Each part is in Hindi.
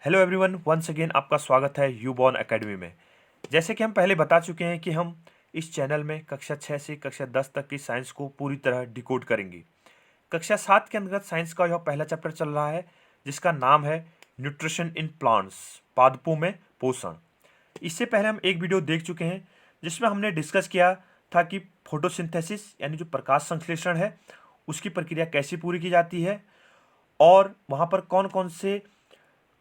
हेलो एवरीवन, वंस अगेन आपका स्वागत है यूबॉर्न एकेडमी में। जैसे कि हम पहले बता चुके हैं कि हम इस चैनल में कक्षा 6 से कक्षा 10 तक की साइंस को पूरी तरह डिकोड करेंगे। कक्षा 7 के अंतर्गत साइंस का यह पहला चैप्टर चल रहा है जिसका नाम है न्यूट्रिशन इन प्लांट्स, पादपों में पोषण। इससे पहले हम एक वीडियो देख चुके हैं जिसमें हमने डिस्कस किया था कि फोटोसिंथेसिस यानी जो प्रकाश संश्लेषण है उसकी प्रक्रिया कैसे पूरी की जाती है और वहाँ पर कौन कौन से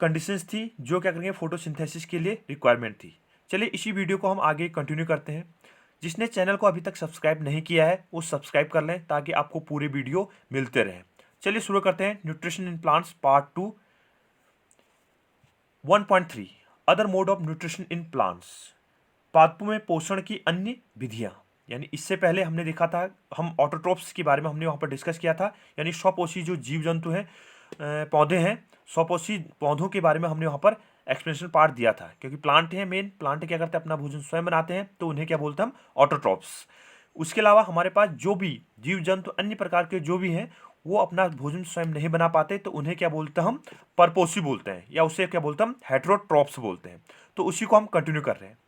कंडीशंस थी जो क्या करेंगे फोटोसिंथेसिस के लिए रिक्वायरमेंट थी। चलिए इसी वीडियो को हम आगे कंटिन्यू करते हैं। जिसने चैनल को अभी तक सब्सक्राइब नहीं किया है वो सब्सक्राइब कर लें ताकि आपको पूरे वीडियो मिलते रहें। चलिए शुरू करते हैं। Nutrition in plants part 2 1.3 other mode of nutrition in plants, पादपों में पोषण की अन्य विधियां। यानी इससे पहले हमने देखा था, हम ऑटोट्रोप्स के बारे में हमने वहाँ पर डिस्कस किया था, यानी स्वपोषी जो जीव जंतु हैं, पौधे हैं, स्वपोषी पौधों के बारे में हमने वहाँ पर एक्सप्लेनेशन पार्ट दिया था। क्योंकि प्लांट हैं, मेन प्लांट क्या करते हैं, अपना भोजन स्वयं बनाते हैं, तो उन्हें क्या बोलते हैं हम, ऑटोट्रोप्स। उसके अलावा हमारे पास जो भी जीव जंतु अन्य प्रकार के जो भी हैं वो अपना भोजन स्वयं नहीं बना पाते, तो उन्हें क्या बोलते हैं हम, परपोषी बोलते हैं, या उसे क्या बोलते हैं हम, हेटेरोट्रोप्स बोलते हैं। तो उसी को हम कंटिन्यू कर रहे हैं।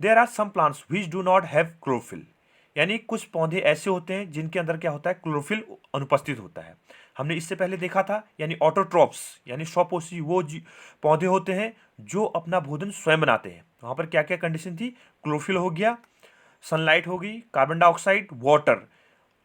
There are some plants which do not have chlorophyll, यानी कुछ पौधे ऐसे होते हैं जिनके अंदर क्या होता है, क्लोरोफिल अनुपस्थित होता है। हमने इससे पहले देखा था, यानी ऑटोट्रोप्स यानी स्वपोषी वो पौधे होते हैं जो अपना भोजन स्वयं बनाते हैं। वहाँ पर क्या क्या कंडीशन थी, क्लोरोफिल हो गया, सनलाइट होगी, कार्बन डाइऑक्साइड, वाटर।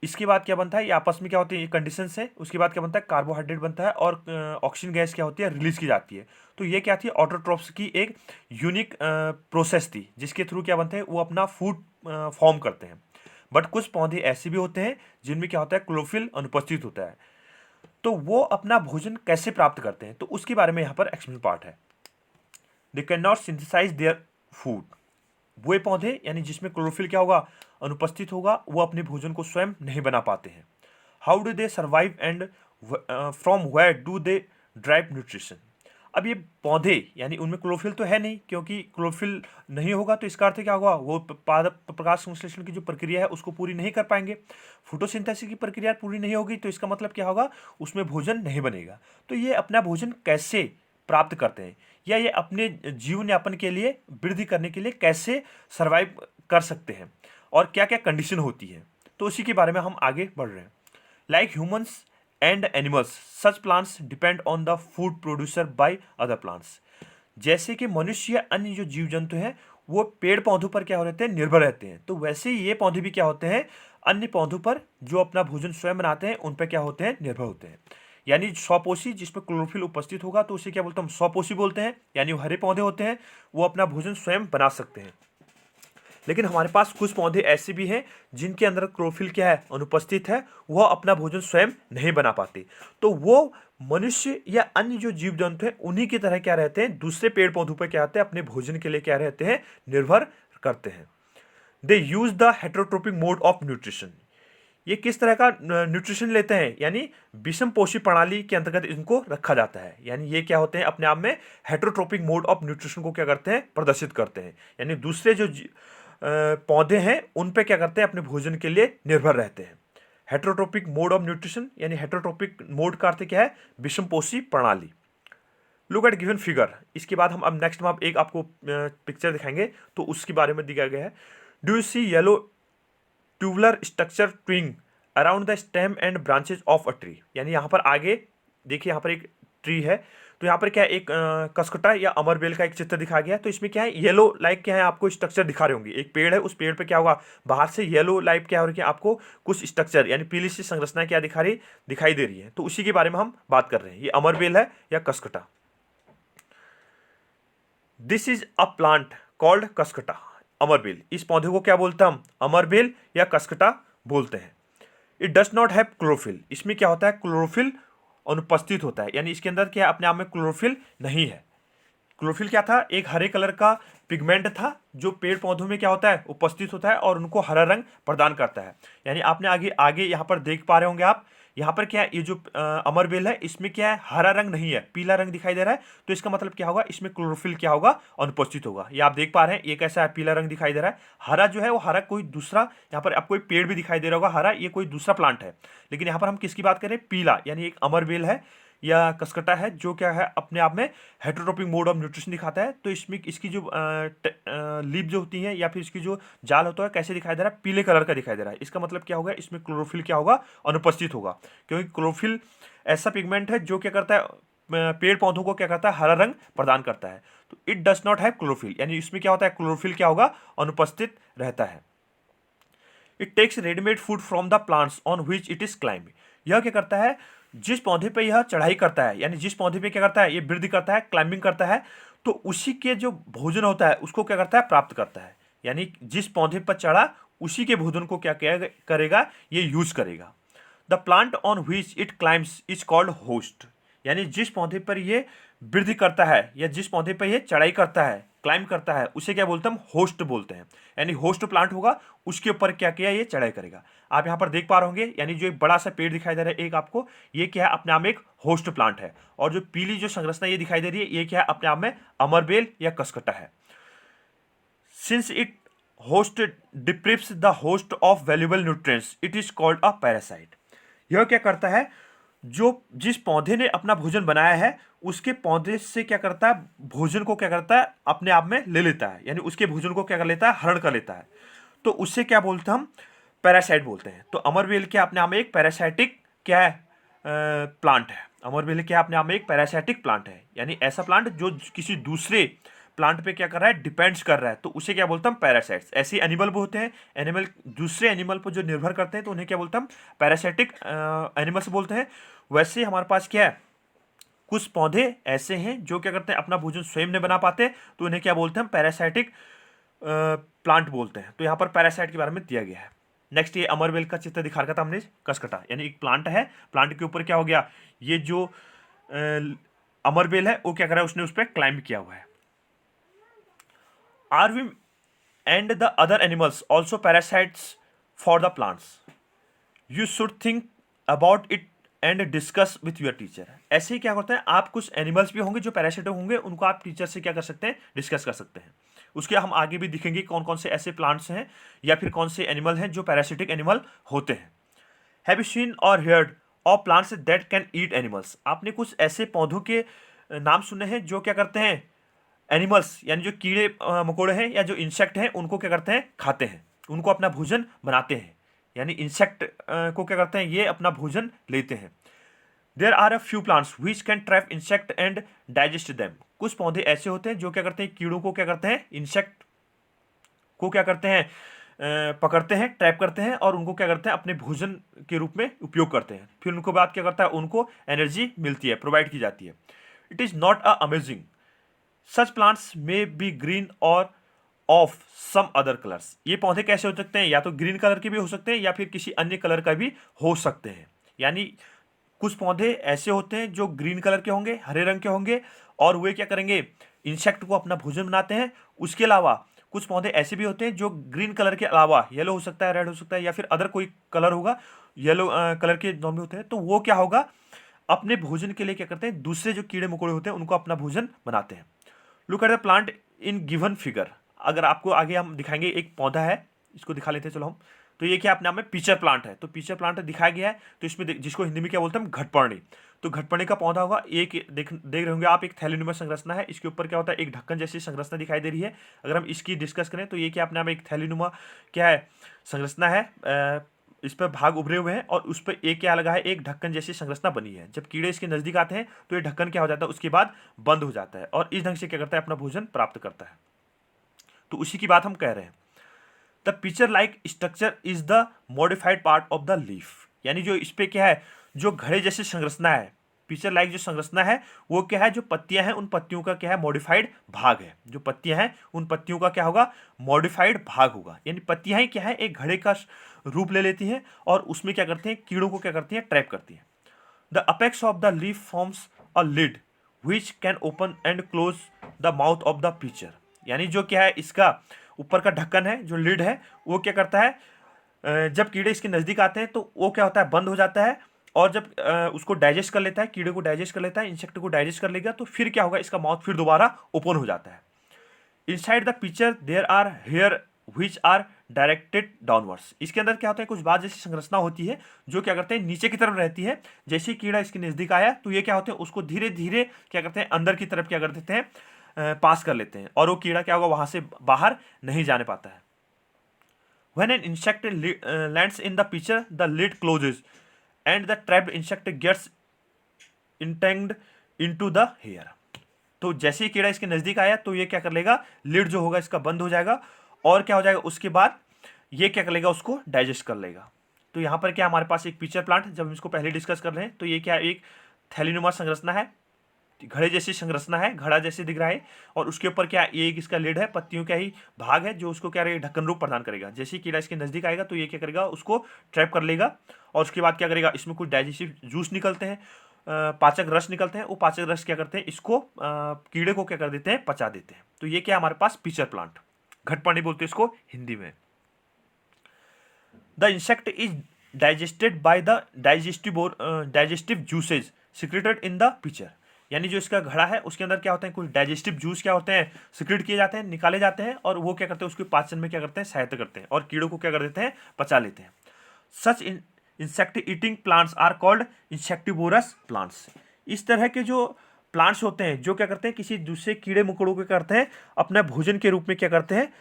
इसके बाद क्या बनता है, ये आपस में क्या होती है, ये कंडीशन है। उसके बाद क्या बनता है, कार्बोहाइड्रेट बनता है और ऑक्सीजन गैस क्या होती है, रिलीज की जाती है। तो ये क्या थी, ऑटोट्रोप्स की एक यूनिक प्रोसेस थी जिसके थ्रू क्या बनते हैं, वो अपना फूड फॉर्म करते हैं। बट कुछ पौधे ऐसे भी होते हैं जिनमें क्या होता है, क्लोरोफिल अनुपस्थित होता है। तो वो अपना भोजन कैसे प्राप्त करते हैं, तो उसके बारे में यहाँ पर एक्सप्लेन पार्ट है। They can not synthesize their food, वो पौधे यानी जिसमें क्लोरोफिल क्या होगा, अनुपस्थित होगा, वो अपने भोजन को स्वयं नहीं बना पाते हैं। How do they survive and from where do they drive nutrition. अब ये पौधे यानी उनमें क्लोरोफिल तो है नहीं, क्योंकि क्लोरोफिल नहीं होगा तो इसका अर्थ क्या होगा, वो प्रकाश संश्लेषण की जो प्रक्रिया है उसको पूरी नहीं कर पाएंगे। फोटोसिंथेसिस की प्रक्रिया पूरी नहीं होगी तो इसका मतलब क्या होगा, उसमें भोजन नहीं बनेगा। तो ये अपना भोजन कैसे प्राप्त करते हैं, या ये अपने जीवन यापन के लिए, वृद्धि करने के लिए कैसे सरवाइव कर सकते हैं और क्या क्या कंडीशन होती है, तो उसी के बारे में हम आगे बढ़ रहे हैं। Like humans and animals, such plants depend on the food producer by other plants. जैसे कि मनुष्य या अन्य जो जीव जंतु हैं वो पेड़ पौधों पर क्या हो रहते हैं, निर्भर रहते हैं, तो वैसे ही ये पौधे भी क्या होते हैं, अन्य पौधों पर जो अपना भोजन स्वयं बनाते हैं उन पर क्या होते हैं, निर्भर होते हैं। यानी स्वपोषी जिसमें क्लोरोफिल उपस्थित होगा तो उसे क्या बोलते हैं, हम स्वपोषी बोलते हैं। यानी वो हरे पौधे होते हैं, वो अपना भोजन स्वयं बना सकते हैं। लेकिन हमारे पास कुछ पौधे ऐसे भी हैं जिनके अंदर क्लोरोफिल क्या है, अनुपस्थित है, वह अपना भोजन स्वयं नहीं बना पाते। तो वो मनुष्य या अन्य जो जीव जंतु हैं उन्हीं की तरह क्या रहते हैं, दूसरे पेड़ पौधों पर क्या रहते हैं, अपने भोजन के लिए क्या रहते हैं, निर्भर करते हैं। They use the heterotrophic mode of nutrition. ये किस तरह का न्यूट्रिशन लेते हैं, यानी विषम पोषी प्रणाली के अंतर्गत इनको रखा जाता है। यानी ये क्या होते हैं, अपने आप में हेटेरोट्रोपिक मोड ऑफ न्यूट्रिशन को क्या करते हैं, प्रदर्शित करते हैं। यानी दूसरे जो पौधे हैं उन पे क्या करते हैं, अपने भोजन के लिए निर्भर रहते हैं। हेटेरोट्रोपिक मोड ऑफ न्यूट्रिशन, यानी हेटेरोट्रोपिक मोड का अर्थ क्या है, विषम पोषी प्रणाली। Look at given figure. इसके बाद हम अब नेक्स्ट में आप एक आपको पिक्चर दिखाएंगे तो उसके बारे में दिखाया गया है। Do you see yellow tubular structure twining around the stem and branches of a tree. यानी यहाँ पर आगे देखिए, यहाँ पर एक ट्री है, तो यहाँ पर क्या है, एक कसकटा या अमरबेल का एक चित्र दिखाया गया है। तो इसमें क्या है, येलो लाइक क्या है, आपको स्ट्रक्चर दिखा रहे होंगे। एक पेड़ है, उस पेड़ पे क्या होगा, बाहर से येलो लाइट क्या हो रही है, आपको कुछ स्ट्रक्चर यानी पीली सी संरचना क्या दिखाई दे रही है। तो उसी के बारे में हम बात कर रहे हैं। ये अमरबेल है या cuscuta. This is a plant called cuscuta, अमरबेल। इस पौधे को क्या बोलते हैं हम, अमरबेल या कसकटा बोलते हैं। It does not have chlorophyll. इसमें क्या होता है, क्लोरोफिल अनुपस्थित होता है, यानी इसके अंदर क्या अपने आप में क्लोरोफिल नहीं है। क्लोरोफिल क्या था, एक हरे कलर का पिगमेंट था जो पेड़ पौधों में क्या होता है, उपस्थित होता है और उनको हरा रंग प्रदान करता है। यानी आपने आगे आगे यहाँ पर देख पा रहे होंगे आप, यहाँ पर क्या है, ये जो अमरबेल है इसमें क्या है, हरा रंग नहीं है, पीला रंग दिखाई दे रहा है। तो इसका मतलब क्या होगा, इसमें क्लोरोफिल क्या होगा, अनुपस्थित होगा। ये आप देख पा रहे हैं, ये कैसा है, पीला रंग दिखाई दे रहा है। हरा जो है वो हरा कोई दूसरा, यहाँ पर आपको एक पेड़ भी दिखाई दे रहा होगा हरा, ये कोई दूसरा प्लांट है। लेकिन यहाँ पर हम किसकी बात करें, पीला, यानी एक अमरबेल है, या कसकटा है जो क्या है अपने आप में हेटरोट्रोपिक मोड ऑफ न्यूट्रिशन दिखाता है। तो इसमें इसकी जो लीफ जो होती है या फिर इसकी जो जाल होता है कैसे दिखाई दे रहा है, पीले कलर का दिखाई दे रहा है। इसका मतलब क्या होगा, इसमें क्लोरोफिल क्या होगा, अनुपस्थित होगा, क्योंकि क्लोरोफिल ऐसा पिगमेंट है जो क्या करता है पेड़ पौधों को क्या करता है, हरा रंग प्रदान करता है। तो it does not have chlorophyll, यानी इसमें क्या होता है, क्लोरोफिल क्या होगा, अनुपस्थित रहता है। It takes readymade food from the plants on which it is climb. यह क्या करता है, जिस पौधे पे यह चढ़ाई करता है, यानी जिस पौधे पे क्या करता है, ये वृद्धि करता है, क्लाइंबिंग करता है, तो उसी के जो भोजन होता है उसको क्या करता है, प्राप्त करता है। यानी जिस पौधे पर चढ़ा उसी के भोजन को क्या करेगा, ये यूज करेगा। The plant on which it climbs is called host. यानी जिस पौधे पर ये वृद्धि करता है या जिस पौधे पर ये चढ़ाई करता है, क्लाइंब करता है, उसे क्या बोलते हैं, हम होस्ट बोलते हैं। यानी होस्ट प्लांट होगा, उसके ऊपर क्या किया, ये चढ़ाई करेगा। आप यहाँ पर देख पा रहे होंगे, यानी जो एक बड़ा सा पेड़ दिखाई दे रहा है एक आपको, ये क्या है, अपने आप में एक होस्ट प्लांट है। और जो पीली जो संरचना ये दिखाई दे रही है, ये क्या है, अपने आप में अमरबेल या कसकटा है। Since it host deprives the host of valuable nutrients, it is called a parasite. यह क्या करता है, जो जिस पौधे ने अपना भोजन बनाया है उसके पौधे से क्या करता है, भोजन को क्या करता है, अपने आप में ले लेता है, यानी उसके भोजन को क्या कर लेता है, हरण कर लेता है। तो उससे क्या बोलते हैं, हम पैरासाइट बोलते हैं। तो अमरबेल क्या अपने आप में एक पैरासाइटिक क्या है, प्लांट है। अमरबेल क्या अपने आप में एक पैरासाइटिक प्लांट है, यानी ऐसा प्लांट जो किसी दूसरे प्लांट पे क्या कर रहा है, डिपेंड्स कर रहा है, तो उसे क्या बोलते हैं, पैरासाइट्स। ऐसे एनिमल भी होते हैं, एनिमल दूसरे एनिमल पर जो निर्भर करते हैं तो उन्हें क्या बोलते हैं, पैरासाइटिक एनिमल्स बोलते हैं। वैसे हमारे पास क्या है, कुछ पौधे ऐसे हैं जो क्या करते हैं, अपना भोजन स्वयं नहीं बना पाते, तो उन्हें क्या बोलते हैं, पैरासाइटिक प्लांट बोलते हैं। तो यहाँ पर पैरासाइट के बारे में दिया गया है। नेक्स्ट ये अमरबेल का चित्र दिखा रखा था हमने, कसकटा, यानी एक प्लांट है, प्लांट के ऊपर क्या हो गया, ये जो अमरबेल है वो क्या कर रहा है, उसने उस पर क्लाइंब किया हुआ है। Are we and the other animals also parasites for the plants? You should think about it and discuss with your teacher. ऐसे ही क्या होता है, आप कुछ एनिमल्स भी होंगे जो पैरासाइट होंगे, उनको आप टीचर से क्या कर सकते हैं, डिस्कस कर सकते हैं। उसके हम आगे भी दिखेंगे कौन कौन से ऐसे प्लांट्स हैं या फिर कौन से एनिमल हैं जो पैरासिटिक एनिमल होते हैं। हैव यू सीन और heard of plants that can eat animals? आपने कुछ ऐसे पौधों के नाम सुने हैं जो क्या करते हैं, एनिमल्स यानी जो कीड़े मकोड़े हैं या जो इंसेक्ट हैं उनको क्या करते हैं, खाते हैं, उनको अपना भोजन बनाते हैं। यानी इंसेक्ट को क्या करते हैं, ये अपना भोजन लेते हैं। There are a few plants which can trap insect and digest them. कुछ पौधे ऐसे होते हैं जो क्या करते हैं, कीड़ों को क्या करते हैं, इंसेक्ट को क्या करते हैं, पकड़ते हैं, ट्रैप करते हैं और उनको क्या करते हैं, अपने भोजन के रूप में उपयोग करते हैं। फिर उनको बाद क्या करता है, उनको एनर्जी मिलती है, प्रोवाइड की जाती है। It is not a amazing such plants may be green और ऑफ सम अदर कलर्स। ये पौधे कैसे हो सकते हैं, या तो ग्रीन कलर के भी हो सकते हैं या फिर किसी अन्य कलर का भी हो सकते हैं। यानी कुछ पौधे ऐसे होते हैं जो ग्रीन कलर के होंगे, हरे रंग के होंगे, और वे क्या करेंगे, इंसेक्ट को अपना भोजन बनाते हैं। उसके अलावा कुछ पौधे ऐसे भी होते हैं जो ग्रीन कलर के अलावा येलो हो सकता है, रेड हो सकता है, या फिर अदर कोई कलर होगा, येलो कलर के नॉर्मल होते हैं। तो वो क्या होगा, अपने भोजन के लिए क्या करते हैं, दूसरे जो कीड़े मकोड़े होते हैं उनको अपना भोजन बनाते हैं। Look at the plant in given figure. अगर आपको आगे हम दिखाएंगे, एक पौधा है, इसको दिखा लेते हैं चलो हम। तो ये क्या अपने आप में पीचर प्लांट है। तो पीचर प्लांट दिखाया गया है, तो इसमें जिसको हिंदी में क्या बोलते हैं, घटपर्णी। तो घटपर्णी का पौधा होगा, एक देख रहे होंगे आप, एक थैलीनुमा संरचना है, इसके ऊपर क्या होता है, एक ढक्कन जैसी संरचना दिखाई दे रही है। अगर हम इसकी डिस्कस करें तो ये क्या अपने आप में एक थैलीनुमा क्या है, संरचना है, इस पर भाग उभरे हुए हैं और उस पर एक क्या लगा है, एक ढक्कन जैसी संरचना बनी है। जब कीड़े इसके नजदीक आते हैं तो ये ढक्कन क्या हो जाता है, उसके बाद बंद हो जाता है और इस ढंग से क्या करता है, अपना भोजन प्राप्त करता है। तो उसी की बात हम कह रहे हैं। The picture like structure is the modified part of the leaf. यानी जो इस पे क्या है, जो घड़े जैसी संरचना है, पिक्चर लाइक जो संरचना है वो क्या है, जो पत्तियां हैं उन पत्तियों का क्या है, मॉडिफाइड भाग है। जो पत्तियां हैं उन पत्तियों का क्या होगा, मॉडिफाइड भाग होगा। यानी पत्तियां ही क्या है, एक घड़े का रूप ले लेती हैं और उसमें क्या करती हैं, कीड़ों को क्या करती हैं, ट्रैप करती हैं। The apex of the leaf forms a lid which can open and close the mouth of the pitcher. यानी जो क्या है, इसका ऊपर का ढक्कन है, जो लिड है, वो क्या करता है, जब कीड़े इसके नज़दीक आते हैं तो वो क्या होता है, बंद हो जाता है। और जब उसको डाइजेस्ट कर लेता है, कीड़े को डाइजेस्ट कर लेता है, इंसेक्ट को डाइजेस्ट कर लेगा, तो फिर क्या होगा, इसका माउथ फिर दोबारा ओपन हो जाता है। Inside the pitcher there are hair which are directed downwards. इसके अंदर क्या होता है, कुछ बात जैसी संरचना होती है जो क्या करते हैं नीचे की तरफ रहती है। जैसे ही कीड़ा इसके नजदीक आया तो ये क्या होते हैं उसको धीरे धीरे क्या करते हैं अंदर की तरफ क्या कर देते हैं, पास कर लेते हैं, और वो कीड़ा क्या होगा वहां से बाहर नहीं जाने पाता है। When an insect lands in the pitcher, the lid closes and the trapped insect gets entangled into the hair। तो जैसे ही कीड़ा इसके नजदीक आया तो ये क्या कर लेगा, लिड जो होगा इसका बंद हो जाएगा, और क्या हो जाएगा उसके बाद ये क्या कर लेगा, उसको डाइजेस्ट कर लेगा। तो यहाँ पर क्या हमारे पास एक पिक्चर प्लांट, जब हम इसको पहले डिस्कस कर रहे हैं तो ये क्या एक थैलीनुमा संरचना है, घड़े जैसी संरचना है, घड़ा जैसे दिख रहा है, और उसके ऊपर क्या ये एक इसका लिड है, पत्तियों का ही भाग है जो उसको क्या रहेगा ढक्कन रूप प्रदान करेगा। जैसे ही कीड़ा इसके नजदीक आएगा तो ये क्या करेगा उसको ट्रैप कर लेगा, और उसके बाद क्या करेगा इसमें कुछ डाइजेस्टिव जूस निकलते हैं, पाचक रस निकलते हैं, वो पाचक रस क्या करते हैं इसको कीड़े को क्या कर देते हैं, पचा देते हैं। तो ये क्या हमारे पास पिक्चर प्लांट, घटपानी बोलते हैं इसको हिंदी में। The insect is digested by the digestive juices secreted in the pitcher. यानी जो इसका घड़ा है उसके अंदर क्या होते हैं, कुछ डाइजेस्टिव जूस क्या होते हैं सिक्रेट किए जाते हैं, निकाले जाते हैं, और वो क्या करते हैं उसके पाचन में क्या करते हैं सहायता करते हैं, और कीड़ों को क्या कर देते हैं पचा लेते हैं। Such insect eating plants are called insectivorous plants. इस तरह के जो प्लांट्स होते हैं जो क्या करते हैं किसी दूसरे कीड़े मकोड़ों को करते हैं अपना भोजन के रूप में क्या करते हैं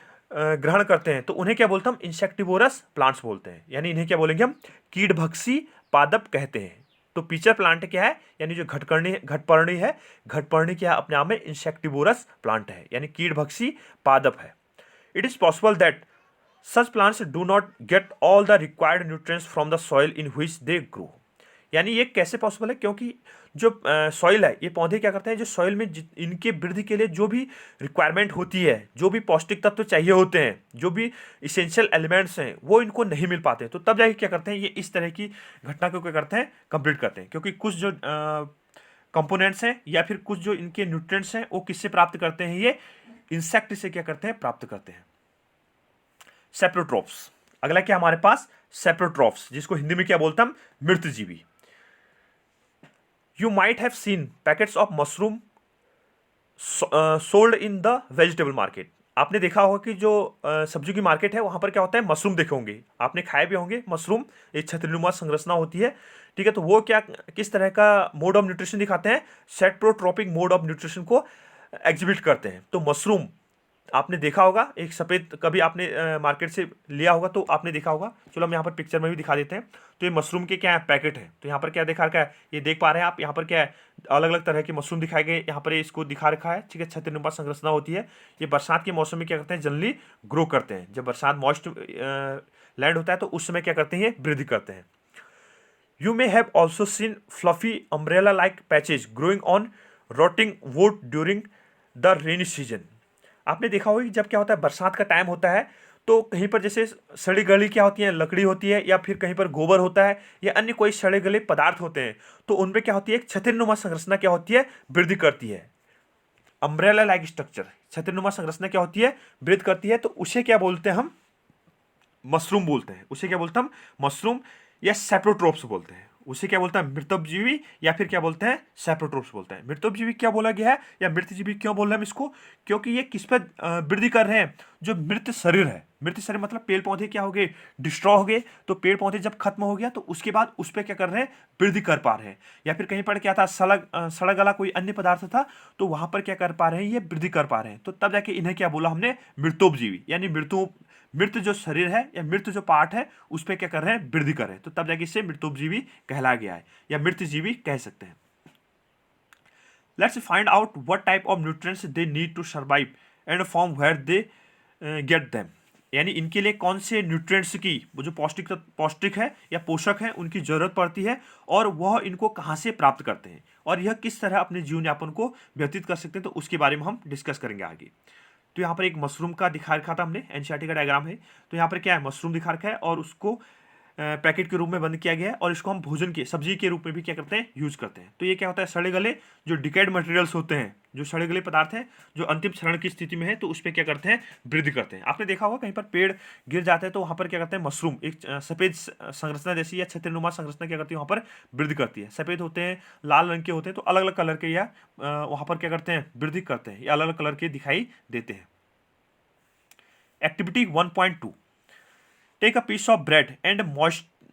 ग्रहण करते हैं, तो उन्हें क्या बोलते हैं हम इंसेक्टिवोरस प्लांट्स बोलते हैं। यानी इन्हें क्या बोलेंगे हम, कीटभक्षी पादप कहते हैं। तो पिक्चर प्लांट क्या है, यानी जो घटपर्णी है, घटपर्णी क्या अपने आप में इंसेक्टिवोरस प्लांट है, यानी कीटभक्षी पादप है। It is possible that such plants do not get all the required nutrients from the soil in which they grow. यानी ये कैसे पॉसिबल है, क्योंकि जो सॉइल है, ये पौधे क्या करते हैं जो सॉइल में इनके वृद्धि के लिए जो भी रिक्वायरमेंट होती है, जो भी पौष्टिक तत्व चाहिए होते हैं, जो भी इसेंशियल एलिमेंट्स हैं, वो इनको नहीं मिल पाते। तो तब जाके क्या करते हैं ये इस तरह की घटना को क्या करते हैं कंप्लीट करते हैं, क्योंकि कुछ जो कंपोनेंट्स हैं या फिर कुछ जो इनके न्यूट्रिएंट्स हैं वो किससे प्राप्त करते हैं, ये इंसेक्ट से क्या करते हैं प्राप्त करते हैं। सेप्रोट्रोप्स, अगला क्या हमारे पास सेप्रोट्रोप्स, जिसको हिंदी में क्या बोलते हैं हम, मृतजीवी। You might have seen packets of mushroom sold in the vegetable market। आपने देखा होगा कि जो सब्जी की मार्केट है वहां पर क्या होता है मशरूम देखे होंगे, आपने खाए भी होंगे मशरूम, एक छतरीनुमा संरचना होती है, ठीक है। तो वो क्या किस तरह का मोड ऑफ न्यूट्रिशन दिखाते हैं, सेप्रोट्रोपिक मोड ऑफ न्यूट्रिशन को एग्जिबिट करते हैं। तो मशरूम आपने देखा होगा, एक सफ़ेद कभी आपने मार्केट से लिया होगा तो आपने देखा होगा। चलो हम यहाँ पर पिक्चर में भी दिखा देते हैं। तो ये मशरूम के क्या है पैकेट है, तो यहाँ पर क्या दिखा रखा है, ये देख पा रहे हैं आप, यहाँ पर क्या है अलग अलग तरह के मशरूम दिखाए गए, यहाँ पर इसको दिखा रखा है, ठीक है। छतरीनुमा संरचना होती है, ये बरसात के मौसम में क्या करते हैं जनरली ग्रो करते हैं। जब बरसात मॉइस्ट लैंड होता है तो उस समय क्या करते हैं ये वृद्धि करते हैं। You may have also seen fluffy umbrella like patches growing on rotting would during the rainy season. आपने देखा होगा कि जब क्या होता है बरसात का टाइम होता है तो कहीं पर जैसे सड़ी गली क्या होती है, लकड़ी होती है, या फिर कहीं पर गोबर होता है, या अन्य कोई सड़े गले पदार्थ होते हैं, तो उनमें क्या होती है एक छतरीनुमा संरचना क्या होती है वृद्धि करती है। अम्ब्रेला लाइक स्ट्रक्चर, छतरीनुमा संरचना क्या होती है वृद्धि करती है, तो उसे क्या बोलते हैं हम, मशरूम बोलते हैं। उसे क्या बोलते हैं हम, मशरूम या सेप्रोट्रोप्स बोलते हैं। उसे क्या बोलते हैं मृतजीवी, या फिर क्या बोलते हैं सेप्रोट्रोप्स बोलते हैं। मृतजीवी क्या बोला गया है या मृतजीवी क्यों बोल रहे हैं हम इसको, क्योंकि ये किस पर वृद्धि कर रहे हैं, जो मृत शरीर है। मृत शरीर मतलब पेड़ पौधे क्या हो गए डिस्ट्रॉ हो गए, तो पेड़ पौधे जब खत्म हो गया तो उसके बाद उस पर क्या कर रहे हैं वृद्धि कर पा रहे हैं। या फिर कहीं पर क्या था सड़क गला कोई अन्य पदार्थ था तो वहां पर क्या कर पा रहे हैं ये वृद्धि कर पा रहे हैं। तो तब जाके इन्हें क्या बोला हमने मृतोपजीवी, यानी मृत जो शरीर है या मृत जो पार्ट है उस पर क्या कर रहे हैं वृद्धि कर रहे हैं। तो तब जाके इससे मृतोपजीवी कहला गया है या मृतजीवी कह सकते हैं। Let's find out what type of nutrients they need to survive and from where they get them. यानी इनके लिए कौन से न्यूट्रिएंट्स की वो जो पौष्टिक है या पोषक है उनकी जरूरत पड़ती है, और वह इनको कहाँ से प्राप्त करते हैं, और यह किस तरह अपने जीवन यापन को व्यतीत कर सकते हैं, तो उसके बारे में हम डिस्कस करेंगे आगे। तो यहाँ पर एक मशरूम का दिखा रखा था हमने, एनसीईआरटी का डायग्राम है। तो यहाँ पर क्या है मशरूम दिखा रखा है और उसको पैकेट के रूप में बंद किया गया है, और इसको हम भोजन के सब्जी के रूप में भी क्या करते हैं यूज करते हैं। तो ये क्या होता है सड़े गले जो डिकेड मटेरियल्स होते हैं, जो सड़े गले पदार्थ हैं जो अंतिम क्षरण की स्थिति में है, तो उस पर क्या करते हैं वृद्धि करते हैं। आपने देखा होगा कहीं पर पेड़ गिर जाते हैं तो वहाँ पर क्या करते हैं मशरूम एक सफ़ेद संरचना जैसी या छतरीनुमा संरचना क्या करती है वहाँ पर वृद्धि करती है। सफ़ेद होते हैं, लाल रंग के होते हैं, तो अलग अलग कलर के या वहाँ पर क्या करते हैं वृद्धि करते हैं, या अलग अलग कलर के दिखाई देते हैं। Activity 1.2, take a piece of bread and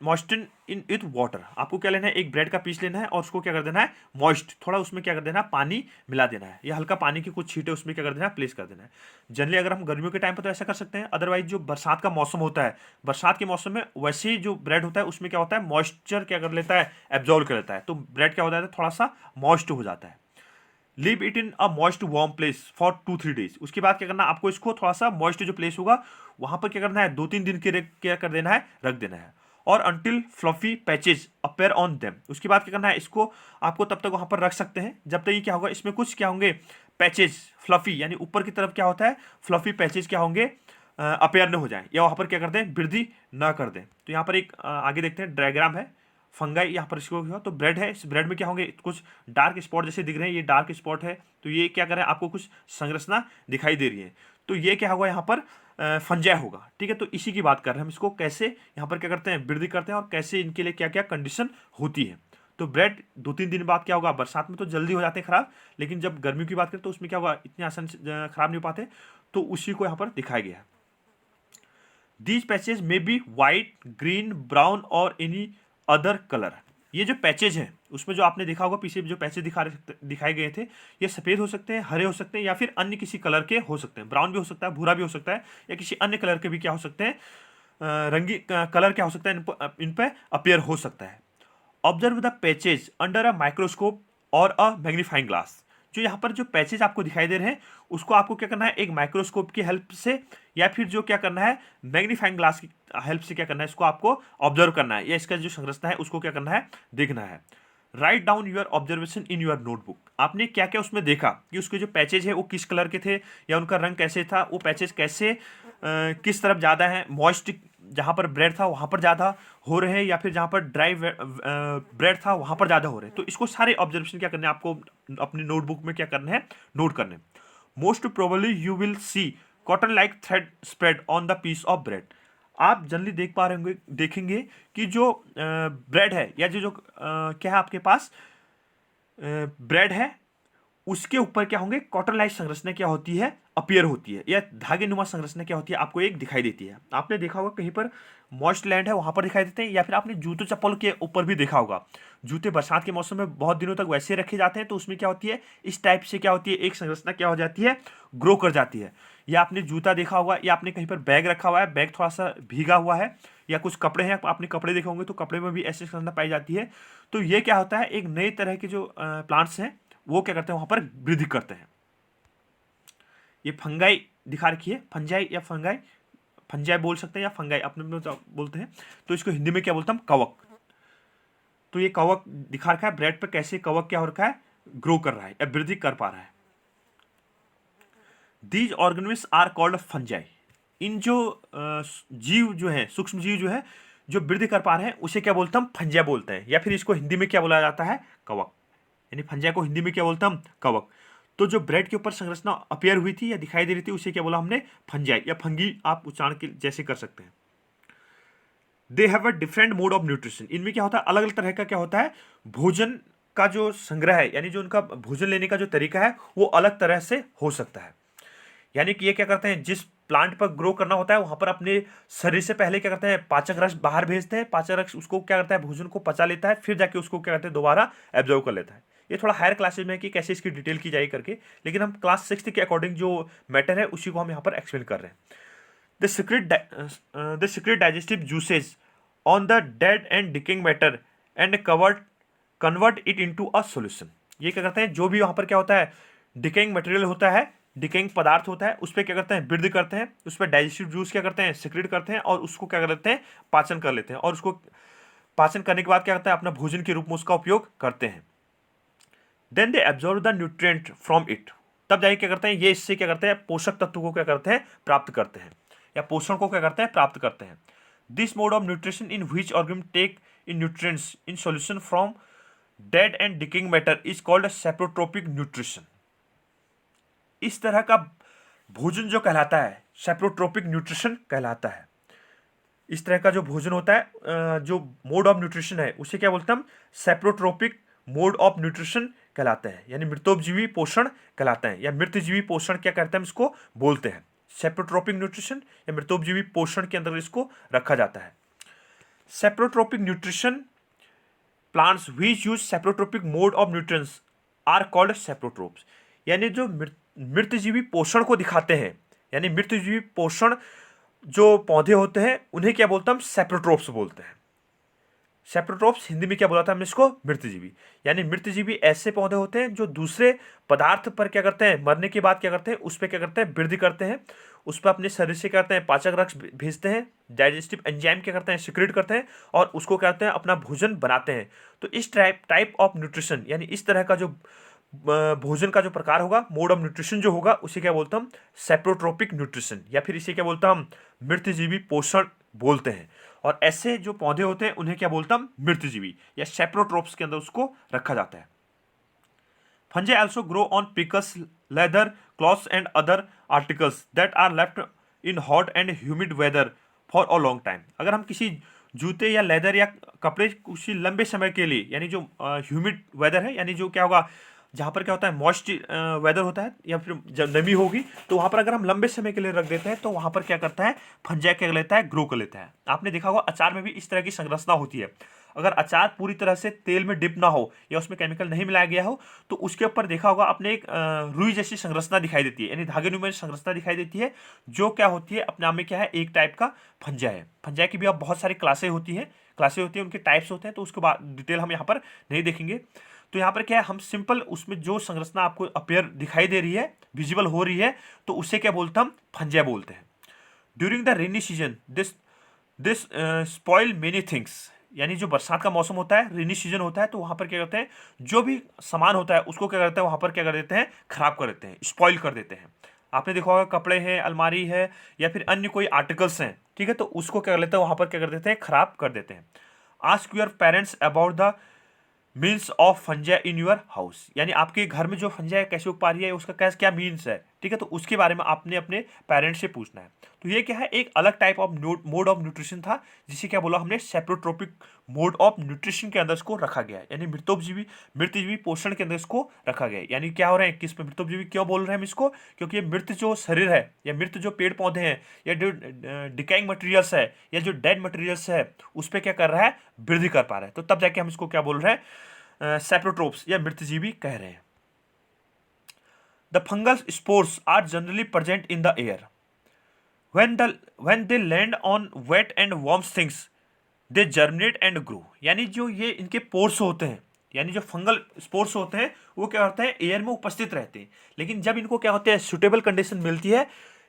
moisten in with water. आपको क्या लेना है, एक ब्रेड का पीस लेना है और उसको क्या कर देना है, मॉइस्ट, थोड़ा उसमें क्या कर देना है, पानी मिला देना है, या हल्का पानी की कुछ छींटे उसमें क्या कर देना है, प्लेस कर देना है। जनरली अगर हम गर्मियों के टाइम पर तो ऐसा कर सकते हैं, अदरवाइज जो बरसात का मौसम होता है, बरसात के मौसम में वैसे ही जो ब्रेड होता है उसमें क्या होता है, मॉइस्चर क्या कर लेता है, एब्जॉर्व कर लेता है, तो ब्रेड क्या होता है, थोड़ा सा मॉइस्ट हो जाता है। Leave it in a moist warm place for 2-3 days. उसके बाद क्या करना है, आपको इसको थोड़ा सा मॉइस्ट जो प्लेस होगा वहां पर क्या करना है, 2-3 दिन के लिए क्या कर देना है, रख देना है। और until fluffy patches appear on them. उसके बाद क्या करना है, इसको आपको तब तक वहां पर रख सकते हैं जब तक ये क्या होगा, इसमें कुछ क्या होंगे, पैचेज, फ्लफी यानी ऊपर की तरफ क्या होता है, फ्लफी पैचेज क्या होंगे, अपेयर न हो जाए, या वहां पर क्या कर दें, वृद्धि ना कर दें। तो यहाँ पर एक आगे देखते हैं डायग्राम है, फंगाई यहाँ पर इसको हुआ, तो ब्रेड है, इस ब्रेड में क्या होंगे, कुछ डार्क स्पॉट जैसे दिख रहे हैं, ये डार्क स्पॉट है, तो ये क्या कर रहा है, आपको कुछ संरचना दिखाई दे रही है, तो ये क्या होगा, यहाँ पर फंजाई होगा। ठीक है, तो इसी की बात कर रहे हैं हम, इसको कैसे यहाँ पर क्या करते हैं, वृद्धि करते हैं और कैसे इनके लिए क्या क्या कंडीशन होती है। तो ब्रेड 2-3 दिन बाद क्या होगा, बरसात में तो जल्दी हो जाते हैं खराब, लेकिन जब गर्मियों की बात करें तो उसमें क्या होगा, इतने आसान से खराब नहीं हो पाते, तो उसी को यहाँ पर दिखाया गया है। These patches may be white, green, brown और एनी अदर कलर। ये जो पैचेज हैं उसमें जो आपने देखा होगा पीछे जो पैचेज दिखाए गए थे, ये सफ़ेद हो सकते हैं, हरे हो सकते हैं, या फिर अन्य किसी कलर के हो सकते हैं, ब्राउन भी हो सकता है, भूरा भी हो सकता है, या किसी अन्य कलर के भी क्या हो सकते हैं, रंगी कलर क्या हो सकता है, इन पर अपेयर हो सकता है। Observe the patches under a microscope और अ मैग्नीफाइंग ग्लास। जो यहाँ पर जो पैचेज आपको दिखाई दे रहे हैं उसको आपको क्या करना है, एक माइक्रोस्कोप की हेल्प से या फिर जो क्या करना है, मैग्नीफाइंग ग्लास की हेल्प से क्या करना है, इसको आपको ऑब्जर्व करना है, या इसका जो संरचना है उसको क्या करना है, देखना है। Write down your observation in your notebook. आपने क्या क्या उसमें देखा कि उसके जो पैचेज है वो किस कलर के थे, या उनका रंग कैसे था, वो पैचेज कैसे किस तरफ ज़्यादा है, मॉइस्ट जहाँ पर ब्रेड था वहाँ पर ज़्यादा हो रहे हैं, या फिर जहाँ पर ड्राई ब्रेड था वहाँ पर ज़्यादा हो रहे हैं। तो इसको सारे ऑब्जर्वेशन क्या करने हैं, आपको अपनी नोटबुक में क्या करना है, नोट करने। Most probably you will see cotton like thread spread on the piece of bread. आप जनरली देख पा रहे होंगे, देखेंगे कि जो ब्रेड है, या जो जो क्या है आपके पास ब्रेड है, उसके ऊपर क्या होंगे, कॉटन लाइक संरचना क्या होती है, अपीयर होती है, या धागे नुमा संरचना क्या होती है, आपको एक दिखाई देती है। आपने देखा होगा कहीं पर मॉइस्ट लैंड है वहां पर दिखाई देते हैं, या फिर आपने जूते चप्पल के ऊपर भी देखा होगा, जूते बरसात के मौसम में बहुत दिनों तक वैसे रखे जाते हैं, तो उसमें क्या होती है, इस टाइप से क्या होती है, एक संरचना क्या हो जाती है, ग्रो कर जाती है। या आपने जूता देखा होगा, या आपने कहीं पर बैग रखा हुआ है, बैग थोड़ा सा भीगा हुआ है, या कुछ कपड़े हैं, आपने कपड़े देखे होंगे तो कपड़े में भी ऐसी संरचना पाई जाती है। तो ये क्या होता है, एक नए तरह के जो प्लांट्स हैं वो क्या करते हैं, वहां पर वृद्धि करते हैं। ये फंगाई दिखा रखी है, फंजाई या फंगाई, फंजाई बोल सकते हैं या फंगाई अपने में तो बोलते हैं, तो इसको हिंदी में क्या बोलते हैं, कवक। तो ये कवक दिखा रखा है ब्रेड पर, कैसे कवक क्या हो रखा है, ग्रो कर रहा है या वृद्धि कर पा रहा है। These organisms are called fungi. इन जो जीव जो है, सूक्ष्म जीव जो है, जो वृद्धि कर पा रहे हैं उसे क्या बोलते हैं, हम फंजाई बोलते हैं, या फिर इसको हिंदी में क्या बोला जाता है, कवक। यानी फंजाई को हिंदी में क्या बोलते हैं हम, कवक। तो जो ब्रेड के ऊपर संरचना अपेयर हुई थी या दिखाई दे रही थी उसे क्या बोला हमने, फंजाई या फंगी, आप उच्चारण के जैसे कर सकते हैं। They have a different mode of nutrition. इनमें क्या होता है, अलग अलग तरह का क्या होता है, भोजन का जो संग्रह है, यानी जो उनका भोजन लेने का जो तरीका है वो अलग तरह से हो सकता है। यानी कि ये क्या करते हैं, जिस प्लांट पर ग्रो करना होता है वहां पर अपने शरीर से पहले क्या करते हैं, पाचक रस बाहर भेजते हैं, पाचक रस उसको क्या करता है, भोजन को पचा लेता है, फिर जाके उसको क्या करते हैं, दोबारा एब्जॉर्व कर लेता है। ये थोड़ा हायर क्लासेज में है कि कैसे इसकी डिटेल की जाए करके, लेकिन हम क्लास 6 के अकॉर्डिंग जो मैटर है उसी को हम यहाँ पर एक्सप्लेन कर रहे हैं। The secret digestive juices on the dead and decaying matter and convert it into a solution. ये क्या करते हैं, जो भी वहां पर क्या होता है, डिकेइंग मटेरियल होता है, डिकेइंग पदार्थ होता है, उस पर क्या करते हैं, वृद्धि करते हैं, उस पर डाइजेस्टिव जूस क्या करते हैं, सिक्रेट करते हैं, और उसको क्या कर लेते हैं, पाचन कर लेते हैं, और उसको पाचन करने के बाद क्या करते हैं, अपना भोजन के रूप में उसका उपयोग करते हैं। Then they absorb the nutrient from it. तब जाके क्या करते हैं, ये इससे क्या करते हैं, पोषक तत्व को क्या करते हैं, प्राप्त करते हैं, या पोषण को क्या करते हैं, प्राप्त करते हैं। This mode of nutrition in which organism take in nutrients in solution from dead and decaying matter is called saprotrophic nutrition. इस तरह का भोजन जो कहलाता है सेप्रोट्रोपिक न्यूट्रिशन कहलाता है। इस तरह का जो भोजन होता है, जो मोड ऑफ न्यूट्रिशन है उसे क्या बोलते हैं हम, सेप्रोट्रोपिक मोड ऑफ न्यूट्रिशन कहलाता है, यानी मृतोपजीवी पोषण कहलाता है, या मृतजीवी पोषण क्या कहते हैं, इसको बोलते हैं। सेप्रोट्रोपिक न्यूट्रिशन या मृतोपजीवी पोषण के अंदर इसको रखा जाता है। Saprotrophic nutrition plants which use saprotrophic mode of nutrients are called saprotrophs. यानी जो मृतजीवी पोषण को दिखाते हैं, यानी मृतजीवी पोषण जो पौधे होते हैं उन्हें क्या बोलते हैं हम? सेप्रोट्रोप्स बोलते हैं। सेप्रोट्रोप्स हिंदी में क्या बोलाता है हमने इसको? मृतजीवी। यानी मृतजीवी ऐसे पौधे होते हैं जो दूसरे पदार्थ पर क्या करते हैं, मरने के बाद क्या करते हैं, उस पर क्या करते हैं, वृद्धि करते हैं, उस पर अपने शरीर से करते हैं पाचक रस भेजते हैं, डाइजेस्टिव एंजाइम क्या करते हैं, सिक्रेट करते हैं और उसको करते हैं अपना भोजन बनाते हैं। तो इस टाइप ऑफ न्यूट्रिशन, यानी इस तरह का जो भोजन का जो प्रकार होगा, मोड ऑफ न्यूट्रिशन जो होगा, उसे क्या बोलते हैं हम? सेप्रोट्रोपिक न्यूट्रिशन, या फिर इसे क्या बोलते हैं हम? मृतजीवी पोषण बोलते हैं। और ऐसे जो पौधे होते हैं उन्हें क्या बोलते हैं हम? मृतजीवी या सेप्रोट्रोप्स के अंदर उसको रखा जाता है। Fungi also grow on pickles, leather, clothes and other articles that are left in hot and humid weather for a long time. अगर हम किसी जूते या लेदर या कपड़े कुछ लंबे समय के लिए, यानी जो ह्यूमिड वेदर है, यानी जो क्या होगा, जहाँ पर क्या होता है, मॉइस्ट वेदर होता है या फिर जब नमी होगी, तो वहाँ पर अगर हम लंबे समय के लिए रख देते हैं तो वहाँ पर क्या करता है, फंजाई क्या लेता है, ग्रो कर लेता है। आपने देखा होगा अचार में भी इस तरह की संरचना होती है। अगर अचार पूरी तरह से तेल में डिप ना हो या उसमें केमिकल नहीं मिलाया गया हो तो उसके ऊपर देखा होगा आपने एक रुई जैसी संरचना दिखाई देती है, यानी धागे नुमा संरचना दिखाई देती है, जो क्या होती है अपने आप में क्या है, एक टाइप का फंजाई है। फंजाई की भी अब बहुत सारी क्लासें होती हैं, उनके टाइप्स होते हैं, तो उसके बाद डिटेल हम यहाँ पर नहीं देखेंगे। तो यहाँ पर क्या है, हम सिंपल उसमें जो संरचना आपको अपेयर दिखाई दे रही है, विजिबल हो रही है, तो उसे क्या बोलते हैं हम? फंजाई बोलते हैं। During the rainy season this spoil many things. यानी जो बरसात का मौसम होता है, रेनी सीजन होता है, तो वहाँ पर क्या करते हैं, जो भी सामान होता है उसको क्या करते हैं, वहाँ पर क्या कर देते हैं, खराब कर देते हैं, स्पॉइल कर देते हैं। आपने देखा होगा कपड़े हैं, अलमारी है या फिर अन्य कोई आर्टिकल्स हैं, ठीक है, तो उसको क्या कर लेते हैं, वहाँ पर क्या कर देते हैं, खराब कर देते हैं। Ask your parents about the means of fungi in your house. यानी आपके घर में जो फंजाई कैसे उग पा रही है, उसका क्या क्या मीन्स है, ठीक है, तो उसके बारे में आपने अपने पेरेंट्स से पूछना है। तो ये क्या है, एक अलग type of mode of nutrition था, जिसे क्या बोला हमने, सेप्रोट्रोपिक मोड ऑफ न्यूट्रिशन के अंदर इसको रखा गया है, यानी मृतजीवी पोषण के अंदर इसको रखा गया है। यानी क्या हो रहा है, किस पे मृतोपजीवी क्यों बोल रहे हैं हम इसको, क्योंकि ये मृत जो शरीर है या मृत जो पेड़ पौधे हैं या जो डिकाइंग मटेरियल्स है या जो डेड मटेरियल्स है, उस पर क्या कर रहा है, वृद्धि कर पा रहा है। तो तब जाके हम इसको क्या बोल रहे हैं, सेप्रोट्रोप्स या मृतजीवी कह रहे हैं। The fungal spores are generally present in the air when they land on wet and warm things they germinate and grow। यानी जो ये इनके पोर्स होते हैं, यानी जो फंगल स्पोर्स होते हैं, वो क्या होते हैं, एयर में उपस्थित रहते हैं, लेकिन जब इनको क्या होता है, सुटेबल कंडीशन मिलती है,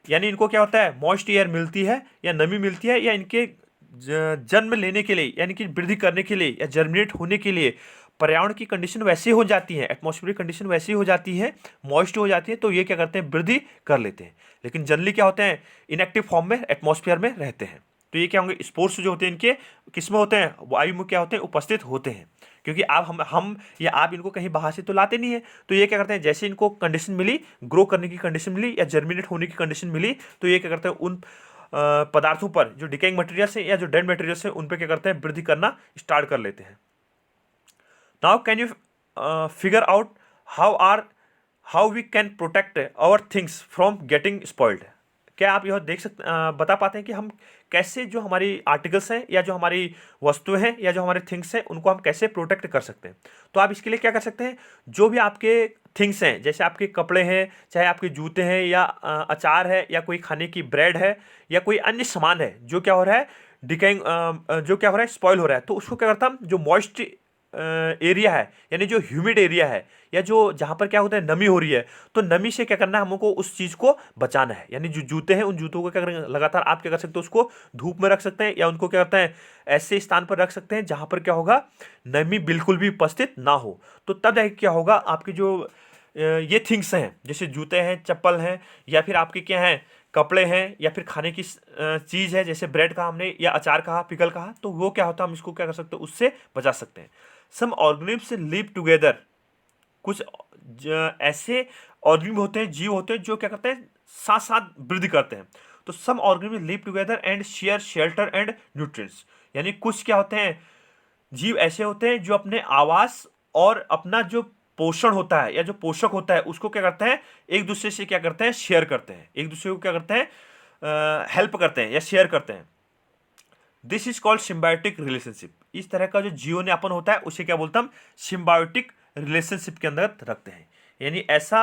यानी इनको क्या होता है, मॉइस्ट एयर मिलती है या नमी मिलती है, या इनके जन्म लेने के लिए, यानी कि वृद्धि करने के लिए या जर्मिनेट होने के लिए पर्यावरण की कंडीशन वैसी हो जाती है, एटमॉस्फेरिक कंडीशन वैसी हो जाती है, मॉइस्ट हो जाती है, तो ये क्या करते हैं, वृद्धि कर लेते हैं। लेकिन जनरली क्या होते हैं, इनएक्टिव फॉर्म में एटमॉस्फेयर में रहते हैं। तो ये क्या होंगे, स्पोर्स जो होते हैं इनके किस में होते हैं, वायु में क्या होते हैं, उपस्थित होते हैं। क्योंकि आप हम या आप इनको कहीं बाहर से तो लाते नहीं है, तो ये क्या करते हैं, जैसे इनको कंडीशन मिली, ग्रो करने की कंडीशन मिली या जर्मिनेट होने की कंडीशन मिली, तो ये क्या करते हैं, उन पदार्थों पर जो डिकेइंग मटेरियल्स है या जो डेड मटेरियल्स है, उन पर क्या करते हैं, वृद्धि करना स्टार्ट कर लेते हैं। Now can you figure out how we can protect our things from getting spoiled? क्या आप यह बता पाते हैं कि हम कैसे जो हमारी आर्टिकल्स हैं या जो हमारी वस्तुएं हैं या जो हमारे थिंग्स हैं, उनको हम कैसे प्रोटेक्ट कर सकते हैं? तो आप इसके लिए क्या कर सकते हैं, जो भी आपके थिंग्स हैं, जैसे आपके कपड़े हैं, चाहे आपके जूते हैं या अचार है या कोई खाने की ब्रेड है या कोई अन्य सामान है, जो क्या हो रहा है, डिकेइंग जो क्या हो रहा है, स्पॉइल हो रहा है, तो उसको क्या करता हम, जो मॉइस्ट एरिया है, यानी जो ह्यूमिड एरिया है या जो जहाँ पर क्या होता है, नमी हो रही है, तो नमी से क्या करना है, हमको उस चीज़ को बचाना है। यानी जो जूते हैं, उन जूतों को क्या करेंगे, लगातार आप क्या कर सकते हो, उसको धूप में रख सकते हैं या उनको क्या करते हैं, ऐसे स्थान पर रख सकते हैं जहाँ पर क्या होगा, नमी बिल्कुल भी उपस्थित ना हो। तो तब जाके क्या होगा, आपकी जो ये थिंग्स हैं, जैसे जूते हैं, चप्पल हैं, या फिर आपके क्या हैं, कपड़े हैं, या फिर खाने की चीज़ है, जैसे ब्रेड कहा हमने या अचार कहा, पिकल कहा, तो वो क्या होता है, हम इसको क्या कर सकते हैं, उससे बचा सकते हैं। सम ऑर्गेनिम्स लिव टुगेदर। कुछ ऐसे ऑर्गेनिज्म होते हैं, जीव होते हैं, जो क्या करते हैं, साथ साथ वृद्धि करते हैं। तो some organism live together and share shelter and nutrients. यानी कुछ क्या होते हैं, जीव ऐसे होते हैं जो अपने आवास और अपना जो पोषण होता है या जो पोषक होता है उसको क्या करते हैं, एक दूसरे से क्या करते हैं, शेयर करते हैं, एक दूसरे को क्या करते हैं, हेल्प करते हैं या शेयर करते हैं। This is called symbiotic relationship. इस तरह का जो जीवन यापन होता है उसे क्या बोलते हैं हम, सिम्बायोटिक रिलेशनशिप के अंदर रखते हैं। यानी ऐसा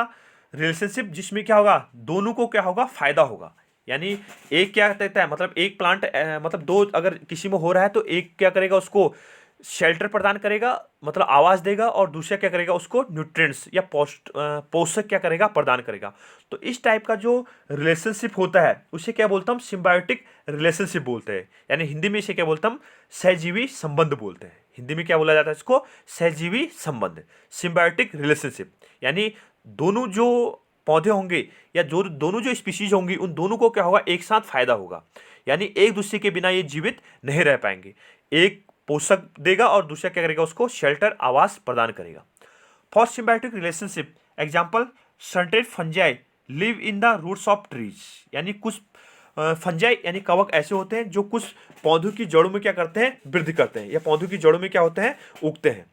रिलेशनशिप जिसमें क्या होगा, दोनों को क्या होगा, फायदा होगा। यानी एक क्या कहता है, मतलब एक प्लांट मतलब दो अगर किसी में हो रहा है तो एक क्या करेगा, उसको शेल्टर प्रदान करेगा, मतलब आवास देगा, और दूसरा क्या करेगा, उसको न्यूट्रिएंट्स या पोषक क्या करेगा, प्रदान करेगा। तो इस टाइप का जो रिलेशनशिप होता है उसे क्या बोलते हैं, सिम्बायोटिक रिलेशनशिप बोलते हैं। यानी हिंदी में इसे क्या बोलते हैं हम, सहजीवी संबंध बोलते हैं। हिंदी में क्या बोला जाता है इसको, सहजीवी संबंध, सिम्बायोटिक रिलेशनशिप। यानी दोनों जो पौधे होंगे या जो दोनों जो स्पीशीज होंगी उन दोनों को क्या होगा, एक साथ फायदा होगा। यानी एक दूसरे के बिना ये जीवित नहीं रह पाएंगे। एक पोषक देगा और दूसरा क्या करेगा, उसको शेल्टर, आवास प्रदान करेगा। For symbiotic relationship example, certain fungi live in the roots of trees. यानी कुछ फंजाई यानी कवक ऐसे होते हैं जो कुछ पौधों की जड़ों में क्या करते हैं, वृद्धि करते हैं, या पौधों की जड़ों में क्या होते हैं, उगते हैं।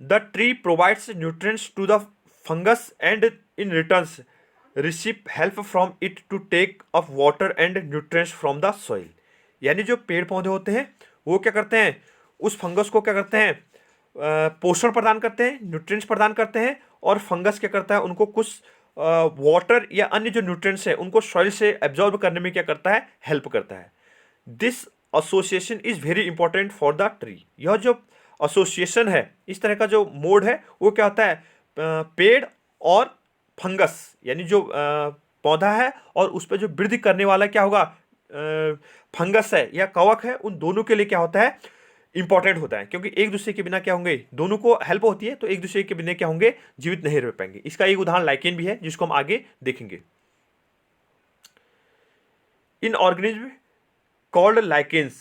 The tree provides nutrients to the fungus and in returns receive help from it to take up water and nutrients from the soil. यानी जो पेड़ पौधे होते हैं वो क्या करते हैं, उस फंगस को क्या करते हैं, पोषण प्रदान करते हैं, न्यूट्रिएंट्स प्रदान करते हैं, और फंगस क्या करता है, उनको कुछ वाटर या अन्य जो न्यूट्रिएंट्स है उनको सॉइल से एब्जॉर्ब करने में क्या करता है, हेल्प करता है। This association is very important for the tree. यह जो एसोसिएशन है, इस तरह का जो मोड है, वो क्या होता है, पेड़ और फंगस यानी जो पौधा है और उस पर जो वृद्धि करने वाला क्या होगा, फंगस है या कवक है, उन दोनों के लिए क्या होता है, इंपॉर्टेंट होता है। क्योंकि एक दूसरे के बिना क्या होंगे, दोनों को हेल्प होती है, तो एक दूसरे के बिना क्या होंगे, जीवित नहीं रह पाएंगे। इसका एक उदाहरण लाइकेन भी है जिसको हम आगे देखेंगे। इन organism called lichens,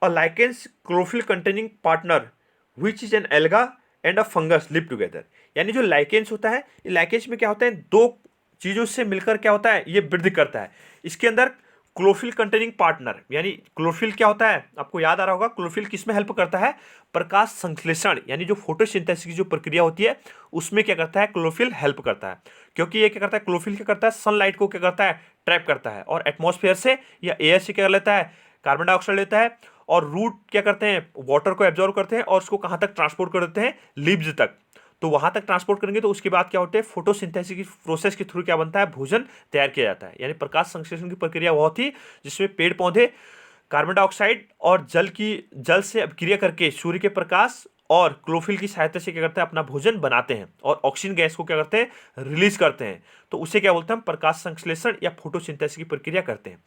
a lichens chlorophyll containing partner which is an alga and a fungus live together. यानी जो लाइकेन्स होता है, ये लाइकेन्स में क्या होता है, दो चीजों से मिलकर क्या होता है, ये वृद्धि करता है। इसके अंदर क्लोरोफिल कंटेनिंग पार्टनर, यानी क्लोरोफिल क्या होता है, आपको याद आ रहा होगा, क्लोरोफिल किस में हेल्प करता है, प्रकाश संश्लेषण, यानी जो फोटोसिंथेसिस की जो प्रक्रिया होती है उसमें क्या करता है, क्लोरोफिल हेल्प करता है। क्योंकि ये क्या करता है, क्लोरोफिल क्या करता है, सनलाइट को क्या करता है, ट्रैप करता है, और एटमॉस्फेयर से या एयर से क्या कर लेता है, कार्बन डाइऑक्साइड लेता है, और रूट क्या करते हैं, वाटर को एब्जॉर्व करते हैं और उसको कहाँ तक ट्रांसपोर्ट कर देते हैं, लीव्स तक। तो वहां तक ट्रांसपोर्ट करेंगे तो उसके बाद क्या होते हैं, फोटोसिंथेसिस की प्रोसेस के थ्रू क्या बनता है, भोजन तैयार किया जाता है। यानी प्रकाश संश्लेषण की प्रक्रिया वह थी जिसमें पेड़ पौधे कार्बन डाइऑक्साइड और जल से अभिक्रिया करके सूर्य के प्रकाश और क्लोरोफिल की सहायता से क्या करते हैं, अपना भोजन बनाते हैं और ऑक्सीजन गैस को क्या करते हैं, रिलीज करते हैं। तो उसे क्या बोलते हैं, प्रकाश संश्लेषण या फोटोसिंथेसिस की प्रक्रिया करते हैं।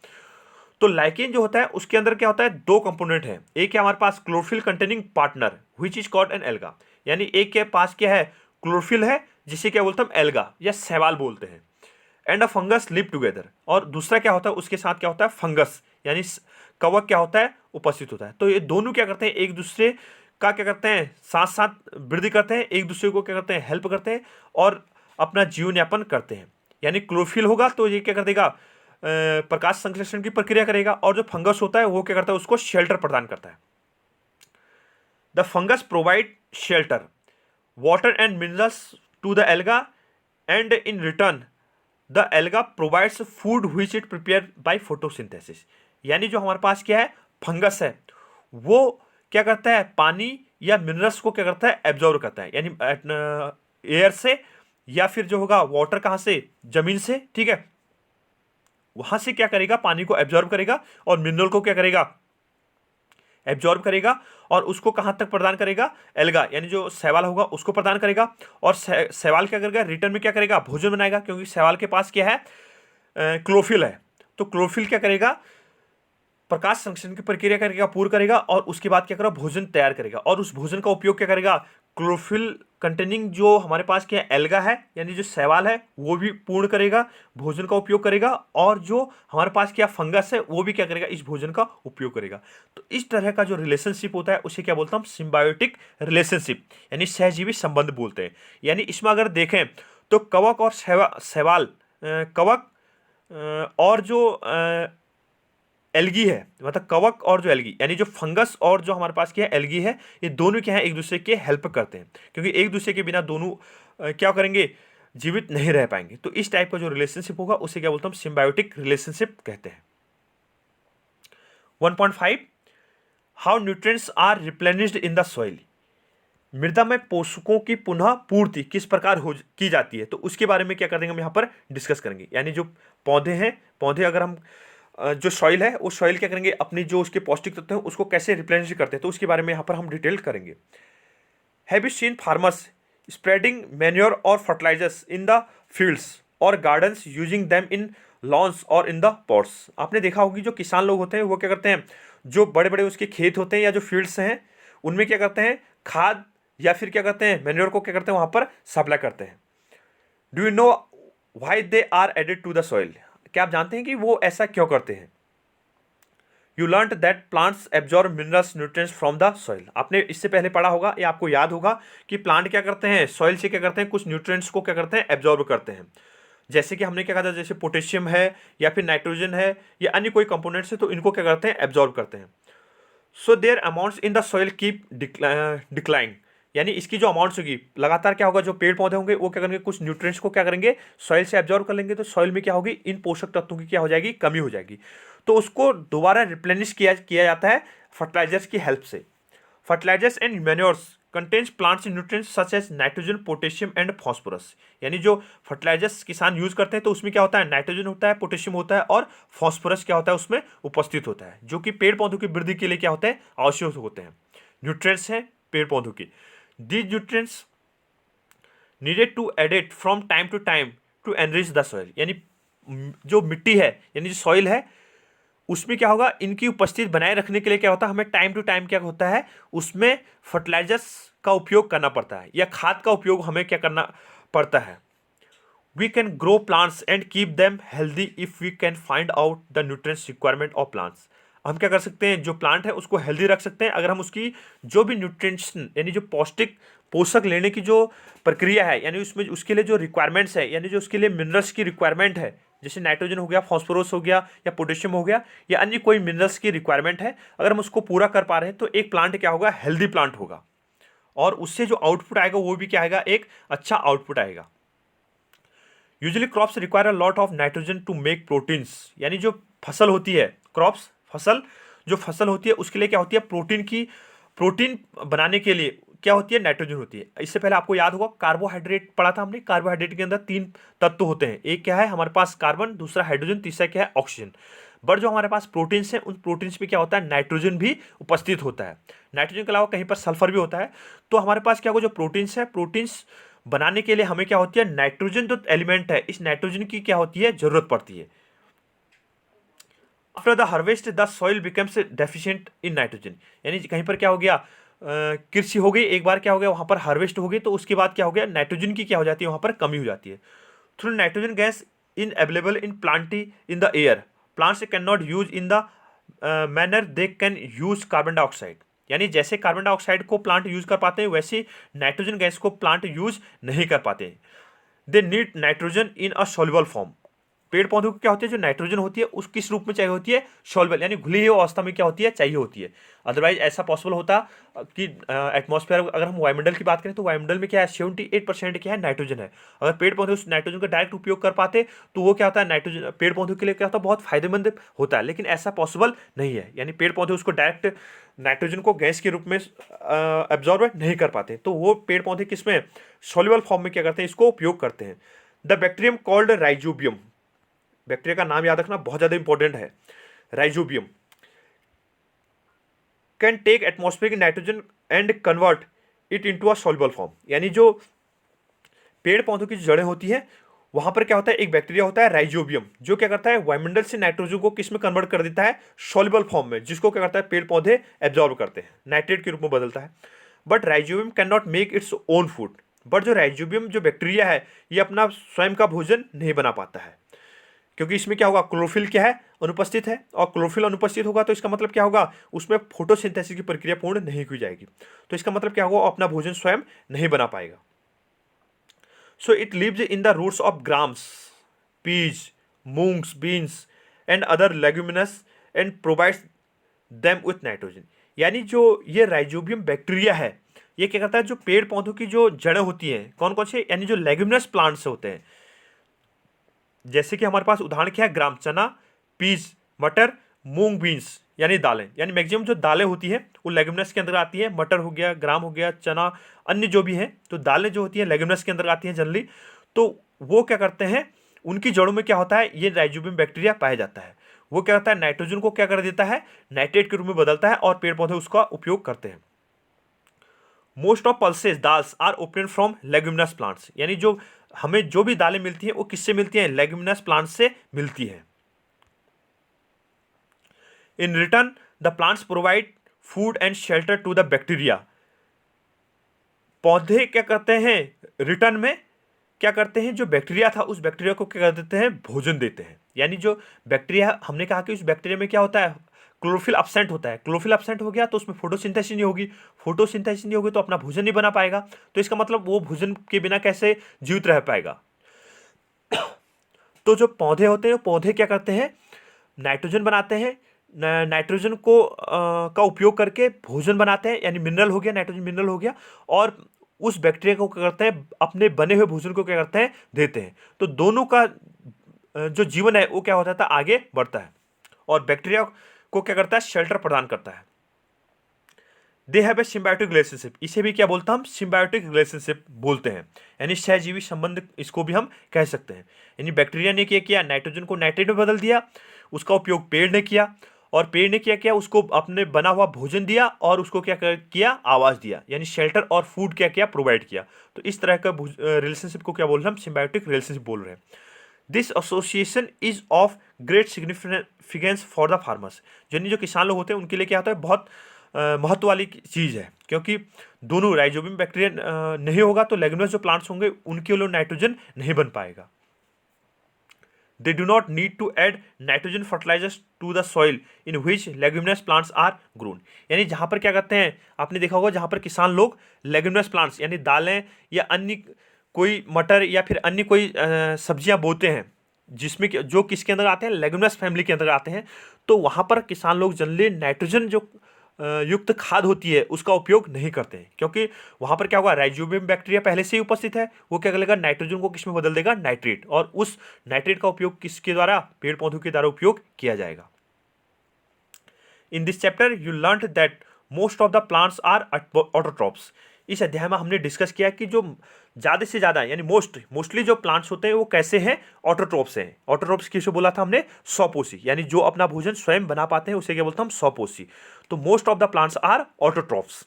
तो लाइकेन जो होता है उसके अंदर क्या होता है, दो कंपोनेंट है। एक है हमारे पास chlorophyll containing partner which is called an alga, यानी एक के पास क्या है, क्लोरोफिल है, जिसे क्या बोलते हैं, एल्गा या शैवाल बोलते हैं। And a fungus live together, और दूसरा क्या होता है, उसके साथ क्या होता है, फंगस यानी कवक क्या होता है, उपस्थित होता है। तो ये दोनों क्या करते हैं, एक दूसरे का क्या करते हैं, साथ साथ वृद्धि करते हैं, एक दूसरे को क्या करते हैं, हेल्प करते हैं और अपना जीवन यापन करते हैं। यानी क्लोरोफिल होगा तो ये क्या कर देगा, प्रकाश संश्लेषण की प्रक्रिया करेगा, और जो फंगस होता है वो क्या करता है, उसको शेल्टर प्रदान करता है। The fungus provide shelter, water and minerals to the alga, and in return the alga provides food which it prepare by photosynthesis. यानी जो हमारे पास क्या है, फंगस है, वो क्या करता है, पानी या मिनरल्स को क्या करता है, एब्जॉर्व करता है, यानी एयर से या फिर जो होगा वाटर कहाँ से, जमीन से, ठीक है, वहां से क्या करेगा, पानी को एब्जॉर्ब करेगा और मिनरल को क्या करेगा, एब्जॉर्ब करेगा, और उसको कहां तक प्रदान करेगा, एल्गा यानी जो शैवाल होगा उसको प्रदान करेगा। और शैवाल क्या करेगा, रिटर्न में क्या करेगा, भोजन बनाएगा, क्योंकि शैवाल के पास क्या है, क्लोरोफिल है। तो क्लोरोफिल क्या करेगा, प्रकाश संश्लेषण की प्रक्रिया करेगा, पूर्ण करेगा, और उसके बाद क्या करेगा, भोजन तैयार करेगा, और उस भोजन का उपयोग क्या करेगा, क्लोरोफिल कंटेनिंग जो हमारे पास क्या एल्गा है यानी जो शैवाल है वो भी पूर्ण करेगा, भोजन का उपयोग करेगा, और जो हमारे पास क्या फंगस है वो भी क्या करेगा, इस भोजन का उपयोग करेगा। तो इस तरह का जो रिलेशनशिप होता है उसे क्या बोलते हैं हम, सिम्बायोटिक रिलेशनशिप यानी सहजीवी संबंध बोलते हैं। यानी इसमें अगर देखें तो कवक और शैवाल, कवक और जो एल्गी है, मतलब कवक और जो एल्गी, यानी जो फंगस और जो हमारे पास क्या है एल्गी है, ये दोनों क्या है एक दूसरे के हेल्प करते हैं, क्योंकि एक दूसरे के बिना दोनों क्या करेंगे, जीवित नहीं रह पाएंगे। तो इस टाइप का जो रिलेशनशिप होगा उसे क्या बोलते हैं, सिम्बायोटिक रिलेशनशिप कहते हैं। 1.5 how nutrients are replenished in the soil. मृदा में पोषकों की पुनः पूर्ति किस प्रकार हो की जाती है, तो उसके बारे में क्या करेंगे हम यहाँ पर डिस्कस करेंगे। यानी जो पौधे हैं, पौधे अगर हम जो सॉइल है, उस सॉइल क्या करेंगे, अपनी जो उसके पौष्टिक तत्व हैं उसको कैसे रिप्लेनिश करते हैं, तो उसके बारे में यहाँ पर हम डिटेल करेंगे। Have you seen farmers spreading manure और फर्टिलाइजर्स इन द फील्ड्स और gardens using them in lawns और इन द पॉट्स। आपने देखा होगी जो किसान लोग होते हैं वो क्या करते हैं, जो बड़े बड़े उसके खेत होते हैं या जो फील्ड्स हैं उनमें क्या करते हैं, खाद या फिर क्या करते हैं, मैन्योर को क्या करते हैं वहाँ पर सप्लाई करते हैं। Do you know why they are added to the soil. क्या आप जानते हैं कि वो ऐसा क्यों करते हैं। You learn that plants absorb minerals nutrients from the soil. आपने इससे पहले पढ़ा होगा या आपको याद होगा कि प्लांट क्या करते हैं, सॉइल से क्या करते हैं, कुछ न्यूट्रिएंट्स को क्या करते हैं, एब्जॉर्ब करते हैं। जैसे कि हमने क्या कहा था, जैसे पोटेशियम है या फिर नाइट्रोजन है या अन्य कोई कंपोनेंट्स है, तो इनको क्या करते हैं, एब्जॉर्ब करते हैं। So their amounts in the soil keep decline. यानी इसकी जो अमाउंट्स होगी लगातार क्या होगा, जो पेड़ पौधे होंगे वो क्या करेंगे, कुछ न्यूट्रिएंट्स को क्या करेंगे, सॉइल से एब्जॉर्ब कर लेंगे, तो सॉइल में क्या होगी, इन पोषक तत्वों की क्या हो जाएगी, कमी हो जाएगी। तो उसको दोबारा रिप्लेनिश किया किया जाता है फर्टिलाइजर्स की हेल्प से। Fertilizers and manures contains plants nutrients such as nitrogen, potassium and phosphorus. यानी जो फर्टिलाइजर्स किसान यूज करते हैं तो उसमें क्या होता है, नाइट्रोजन होता है, पोटेशियम होता है और फॉस्फोरस क्या होता है उसमें उपस्थित होता है, जो कि पेड़ पौधों की वृद्धि के लिए क्या होते हैं, आवश्यक होते हैं, न्यूट्रिएंट्स हैं पेड़ पौधों की। These nutrients needed to added from time to time to enrich the soil। यानी जो मिट्टी है यानी जो सॉइल है उसमें क्या होगा, इनकी उपस्थिति बनाए रखने के लिए क्या होता है, हमें टाइम टू टाइम क्या होता है, उसमें फर्टिलाइजर्स का उपयोग करना पड़ता है या खाद का उपयोग हमें क्या करना पड़ता है। We can grow plants and keep them healthy if we can find out the nutrients requirement of plants. हम क्या कर सकते हैं, जो प्लांट है उसको हेल्दी रख सकते हैं अगर हम उसकी जो भी न्यूट्रिएंट्स यानी जो पौष्टिक पोषक लेने की जो प्रक्रिया है, यानी उसमें उसके लिए जो रिक्वायरमेंट्स है, यानी जो उसके लिए मिनरल्स की रिक्वायरमेंट है, जैसे नाइट्रोजन हो गया, फॉस्फोरस हो गया या पोटेशियम हो गया या अन्य कोई मिनरल्स की रिक्वायरमेंट है, अगर हम उसको पूरा कर पा रहे हैं तो एक प्लांट क्या होगा, हेल्दी प्लांट होगा और उससे जो आउटपुट आएगा वो भी क्या आएगा, एक अच्छा आउटपुट आएगा। Usually crops require a lot of nitrogen to make proteins. यानी जो फसल होती है, क्रॉप्स फसल जो फसल होती है उसके लिए क्या होती है, प्रोटीन बनाने के लिए क्या होती है, नाइट्रोजन होती है। इससे पहले आपको याद होगा कार्बोहाइड्रेट पढ़ा था हमने, कार्बोहाइड्रेट के अंदर 3 तत्व होते हैं, एक क्या है हमारे पास कार्बन, दूसरा हाइड्रोजन, तीसरा क्या है ऑक्सीजन। बट जो हमारे पास प्रोटीन्स हैं उन प्रोटीन्स में क्या होता है, नाइट्रोजन भी उपस्थित होता है। नाइट्रोजन के अलावा कहीं पर सल्फर भी होता है। तो हमारे पास क्या होगा, जो प्रोटीन्स है, प्रोटीन्स बनाने के लिए हमें क्या होती है, नाइट्रोजन जो एलिमेंट है इस नाइट्रोजन की क्या होती है, जरूरत पड़ती है। After the harvest the soil becomes deficient in nitrogen. यानी कहीं पर क्या हो गया, कृषि हो गई, एक बार क्या हो गया वहां पर हार्वेस्ट हो गई, तो उसके बाद क्या हो गया, नाइट्रोजन की क्या हो जाती है, वहां पर कमी हो जाती है। Through nitrogen gas in available in Plantae in the air plants can not use in the manner they can use carbon dioxide. यानी जैसे कार्बन डाइऑक्साइड को प्लांट यूज कर पाते हैं वैसे नाइट्रोजन गैस को प्लांट यूज नहीं कर पाते। They need nitrogen in a soluble form. पेड़ पौधों को क्या होती है, जो नाइट्रोजन होती है उस किस रूप में चाहिए होती है, सॉल्युबल यानी घुली हुई अवस्था में क्या होती है, चाहिए होती है। अदरवाइज ऐसा पॉसिबल होता कि एटमॉस्फेयर, अगर हम वायुमंडल की बात करें तो वायुमंडल में क्या है, 78% क्या है, नाइट्रोजन है। अगर पेड़ पौधे उस नाइट्रोजन का डायरेक्ट उपयोग कर पाते तो वो क्या होता है, नाइट्रोजन पेड़ पौधों के लिए क्या होता है, बहुत फायदेमंद होता है, लेकिन ऐसा पॉसिबल नहीं है। यानी पेड़ पौधे उसको डायरेक्ट नाइट्रोजन को गैस के रूप में एब्जॉर्ब नहीं कर पाते, तो वो पेड़ पौधे किसमें, सॉल्युबल फॉर्म में क्या करते हैं, इसको उपयोग करते हैं। The bacterium called rhizobium, bacteria का नाम याद रखना बहुत ज्यादा इंपॉर्टेंट है, rhizobium, can take atmospheric nitrogen and convert it into a soluble form. यानी जो पेड़ पौधों की जड़ें होती है वहां पर क्या होता है, एक बैक्टीरिया होता है राइजोबियम, जो क्या करता है, वायुमंडल से नाइट्रोजन को किस में कन्वर्ट कर देता है, सॉल्युबल फॉर्म में, जिसको क्या करता है, पेड़ पौधे एब्जॉर्ब करते हैं, नाइट्रेट के रूप में बदलता है। But rhizobium can not make its own food. But जो राइजोबियम जो बैक्टीरिया है ये अपना स्वयं का भोजन नहीं बना पाता है, क्योंकि इसमें क्या होगा, क्लोरोफिल क्या है, अनुपस्थित है, और क्लोरोफिल अनुपस्थित होगा तो इसका मतलब क्या होगा, उसमें फोटोसिंथेसिस की प्रक्रिया पूर्ण नहीं की जाएगी, तो इसका मतलब क्या होगा, वो अपना भोजन स्वयं नहीं बना पाएगा। So it lives in the roots of grams, peas, moongs, beans and other leguminous and provides them with nitrogen. यानी जो ये राइजोबियम बैक्टीरिया है, ये क्या करता है, जो पेड़ पौधों की जो जड़ें होती हैं, कौन कौन से, यानी जो लेग्यूमिनस प्लांट्स होते हैं, जैसे कि हमारे पास उदाहरण क्या है, ग्राम, चना, पीज, मटर, मूंग, बीन्स, यानी दालें, यानी मैक्सिमम जो दालें होती हैं वो लेग्यूमिनस के अंदर आती हैं। मटर हो गया, ग्राम हो गया, चना, अन्य जो भी हैं, तो दालें जो होती हैं लेग्यूमिनस के अंदर आती हैं जनरली। तो वो क्या करते हैं, उनकी जड़ों में क्या होता है, ये राइजोबियम बैक्टीरिया पाया जाता है। वो क्या करता है, नाइट्रोजन को क्या कर देता है, नाइट्रेट के रूप में बदलता है, और पेड़ पौधे उसका उपयोग करते हैं। Most of pulses dals are obtained from leguminous plants, यानी जो हमें जो भी दालें मिलती हैं वो किससे मिलती हैं, लेग्यूमिनस प्लांट्स से मिलती हैं। In return the plants provide food and shelter to the bacteria. पौधे क्या करते हैं, रिटर्न में क्या करते हैं, जो बैक्टीरिया था उस बैक्टीरिया को क्या कर देते हैं, भोजन देते हैं। यानी जो बैक्टीरिया, हमने कहा कि उस बैक्टीरिया में क्या होता है, क्लोरोफिल एब्सेंट होता है। क्लोरोफिल एब्सेंट हो गया तो उसमें फोटोसिंथेसिस नहीं होगी, फोटोसिंथेसिस नहीं होगी तो अपना भोजन नहीं बना पाएगा। तो इसका मतलब वो भोजन के बिना कैसे जीवित रह पाएगा। तो जो पौधे होते हैं, पौधे क्या करते हैं, नाइट्रोजन बनाते हैं, नाइट्रोजन को का उपयोग करके भोजन बनाते हैं, यानी मिनरल हो गया, नाइट्रोजन मिनरल हो गया, और उस बैक्टीरिया को क्या करते हैं, अपने बने हुए भोजन को क्या करते हैं, देते हैं। तो दोनों का जो जीवन है वो क्या होता है, आगे बढ़ता है, और बैक्टीरिया को क्या करता है, शेल्टर प्रदान करता है। They have a symbiotic relationship, इसे भी क्या बोलते हैं हम, सिम्बायोटिक रिलेशनशिप बोलते हैं, यानी सहजीवी संबंध इसको भी हम कह सकते हैं। यानी बैक्टीरिया ने क्या किया, नाइट्रोजन को नाइट्रेट में बदल दिया, उसका उपयोग पेड़ ने किया, और पेड़ ने क्या किया, उसको अपने बना हुआ भोजन दिया, और उसको क्या किया, आवाज दिया, यानी शेल्टर और फूड क्या किया, प्रोवाइड किया। तो इस तरह का रिलेशनशिप को क्या बोल रहे हैं हम, सिम्बायोटिक रिलेशनशिप बोल रहे हैं। This association is of great significance for the farmers, यानी जो किसान लोग होते हैं उनके लिए क्या होता है, बहुत महत्व वाली चीज़ है, क्योंकि दोनों राइजोबियम बैक्टीरिया नहीं होगा तो लेग्यूमिनस जो प्लांट्स होंगे उनके लिए नाइट्रोजन नहीं बन पाएगा। They do not need to add nitrogen fertilizers to the soil in which leguminous plants are grown, यानी जहाँ पर क्या करते हैं, आपने देखा होगा जहाँ पर किसान लोग लेग्यूमिनस प्लांट्स यानी दालें या अन्य कोई मटर या फिर अन्य कोई सब्जियां बोते हैं, जिसमें जो किसके अंदर आते हैं, लेग्यूमिनस फैमिली के अंदर आते हैं, तो वहाँ पर किसान लोग जनरली नाइट्रोजन जो युक्त खाद होती है उसका उपयोग नहीं करते हैं, क्योंकि वहाँ पर क्या होगा, राइजोबियम बैक्टीरिया पहले से ही उपस्थित है, वो क्या करेगा, नाइट्रोजन को किस में बदल देगा, नाइट्रेट, और उस नाइट्रेट का उपयोग किसके द्वारा, पेड़ पौधों के द्वारा उपयोग किया जाएगा। In this chapter you learn that most of the plants are autotrophs. इस अध्याय में हमने डिस्कस किया कि जो ज़्यादा से ज़्यादा यानी मोस्टली जो प्लांट्स होते हैं वो कैसे हैं, ऑटोट्रॉप्स हैं। ऑटोट्रॉप्स किसे बोला था हमने, स्वपोषी, यानी जो अपना भोजन स्वयं बना पाते हैं उसे क्या बोलते हैं हम, स्वपोषी। तो most of the plants are autotrophs.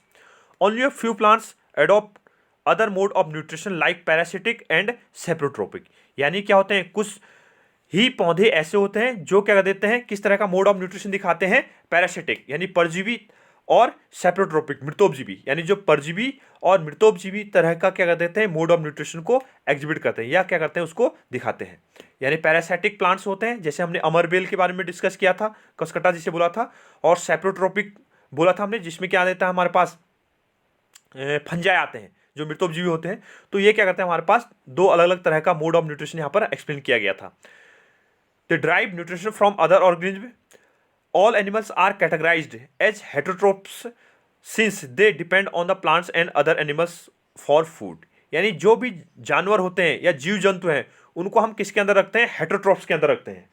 Only a few plants adopt other mode of nutrition like parasitic and saprotrophic, यानी क्या होते हैं, कुछ ही पौधे ऐसे होते हैं जो क्या कर देते हैं, किस तरह का मोड ऑफ न्यूट्रिशन दिखाते हैं, पैरासिटिक यानी परजीवी, और सेप्रोट्रोपिक मृतोपजीवी, यानी जो परजीवी और मृतोपजीवी तरह का क्या कर देते हैं, मोड ऑफ न्यूट्रिशन को एग्जिबिट करते हैं या क्या करते हैं, उसको दिखाते हैं। यानी पैरासाइटिक प्लांट्स होते हैं, जैसे हमने अमरबेल के बारे में डिस्कस किया था, कसकटा जिसे बोला था, और सेप्रोट्रोपिक बोला था हमने, जिसमें क्या देता है हमारे पास, फंजाई आते हैं जो मृतोपजीवी होते हैं। तो ये क्या करते हैं, हमारे पास दो अलग अलग तरह का मोड ऑफ न्यूट्रिशन यहाँ पर एक्सप्लेन किया गया था। दे drive nutrition from other organism. All animals are categorized as heterotrophs since they depend on the plants and other animals for food। यानी जो भी जानवर होते हैं या जीव जंतु हैं उनको हम किसके अंदर रखते हैं, हेटेरोट्रोफ्स के अंदर रखते हैं,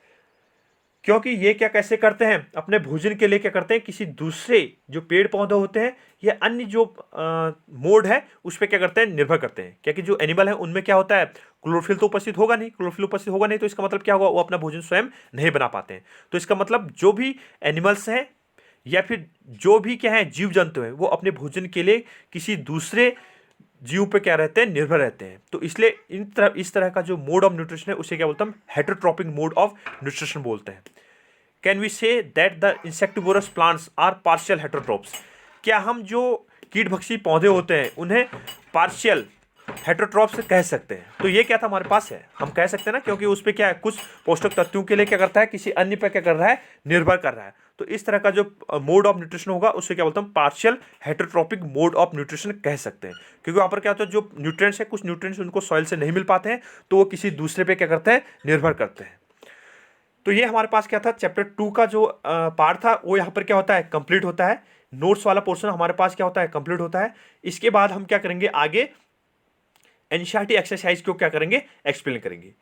क्योंकि ये क्या कैसे करते हैं, अपने भोजन के लिए क्या करते हैं, किसी दूसरे जो पेड़ पौधे होते हैं या अन्य जो मोड है उस पर क्या करते हैं, निर्भर करते हैं। क्योंकि जो एनिमल है उनमें क्या होता है, क्लोरोफिल तो उपस्थित होगा नहीं, क्लोरोफिल उपस्थित होगा नहीं, तो इसका मतलब क्या होगा, वो अपना भोजन स्वयं नहीं बना पाते हैं। तो इसका मतलब जो भी एनिमल्स हैं या फिर जो भी क्या है, जीव जंतु हैं, वो अपने भोजन के लिए किसी दूसरे जीव पे क्या रहते हैं, निर्भर रहते हैं। तो इसलिए इस तरह का जो मोड ऑफ न्यूट्रिशन है उसे क्या बोलते हैं हम, हेटेरोट्रोपिक मोड ऑफ न्यूट्रिशन बोलते हैं। Can we say that the insectivorous plants are partial heterotrophs, क्या हम जो कीटभक्षी पौधे होते हैं उन्हें पार्शियल हेटेरोट्रोप्स कह सकते हैं। तो ये क्या था हमारे पास है, हम कह सकते हैं ना, क्योंकि उस पर क्या है, कुछ पोषक तत्वों के लिए क्या करता है, किसी अन्य पर क्या कर रहा है, निर्भर कर रहा है। तो इस तरह का जो मोड ऑफ न्यूट्रिशन होगा उससे क्या बोलते हैं, पार्शियल हेटेरोट्रोपिक मोड ऑफ न्यूट्रिशन कह सकते हैं। क्योंकि वहाँ पर क्या होता है, जो न्यूट्रिएंट्स है, कुछ न्यूट्रिएंट्स उनको सॉइल से नहीं मिल पाते हैं, तो वो किसी दूसरे पे क्या करते हैं, निर्भर करते हैं। तो ये हमारे पास क्या था, चैप्टर 2 का जो पार्ट था वो यहाँ पर क्या होता है, कंप्लीट होता है। नोट्स वाला पोर्शन हमारे पास क्या होता है, कंप्लीट होता है। इसके बाद हम क्या करेंगे, आगे एनसीईआरटी एक्सरसाइज को क्या करेंगे, एक्सप्लेन करेंगे।